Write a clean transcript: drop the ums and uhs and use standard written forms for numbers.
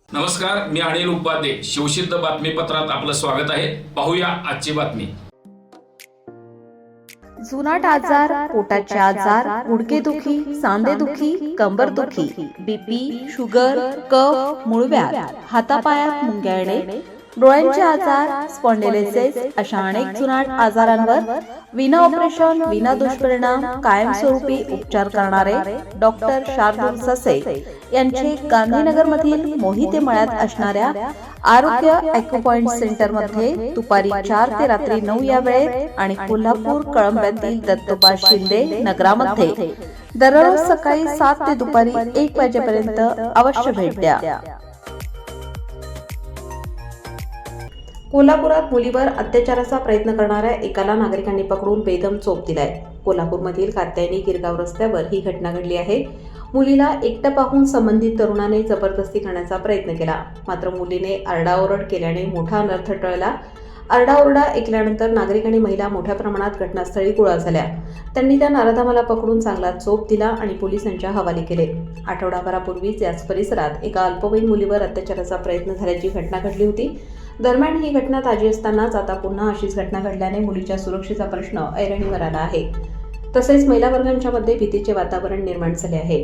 नमस्कार, मी अनिल उपाध्ये. शिवसिद्ध बातमीपत्रात आपलं स्वागत आहे. पाहूया आजची बातमी. जुनाट आजार, पोटाचे आजार, गुडघेदुखी, सांधेदुखी, कंबरदुखी, बीपी, शुगर, कफ, मूळव्याध, हातापायात मुंग्या येणे, डोळ्यांचे आजार, स्पॉन्डिलोसिस अशा अनेक जुनाट आजारांवर विना ऑपरेशन, विना दुष्परिणाम, कायमस्वरूपी उपचार करणारे डॉक्टर शार्दूल ससे यांचे गांधीनगरमधील मोहिते मळ्यात असणाऱ्या आरोग्य ॲक्युपॉइंट सेंटरमध्ये दुपारी 4 ते रात्री 9 या वेळेत आणि कोल्हापूर कळंब्यातील दत्तोबा शिंदे नगरामध्ये दररोज सकाळी 7 ते दुपारी 1 वाजेपर्यंत अवश्य भेट द्या. कोल्हापुरात मुलीवर अत्याचाराचा प्रयत्न करणाऱ्या एकाला नागरिकांनी पकडून बेदम चोप दिलाय. कोल्हापूरमधील कात्यायनी गिरगाव रस्त्यावर ही घटना घडली आहे. मुलीला एकटं पाहून संबंधित तरुणाने जबरदस्ती करण्याचा प्रयत्न केला, मात्र मुलीने आरडाओरड केल्याने मोठा अनर्थ टळला. आरडाओरडा ऐकल्यानंतर नागरिक आणि महिला मोठ्या प्रमाणात घटनास्थळी गोळा झाल्या. त्यांनी त्या नराधमाला पकडून चांगला चोप दिला आणि पोलिसांच्या हवाले केले. आठवडाभरापूर्वीच याच परिसरात एका अल्पवयीन मुलीवर अत्याचाराचा प्रयत्न झाल्याची घटना घडली होती. दरम्यान ही घटना ताजी असतानाच आता पुन्हा अशीच घटना घडल्याने मुलीच्या सुरक्षेचा प्रश्न ऐरणीवर आला आहे. तसेच महिला वर्गांच्या मध्ये भीतीचे वातावरण निर्माण झाले आहे.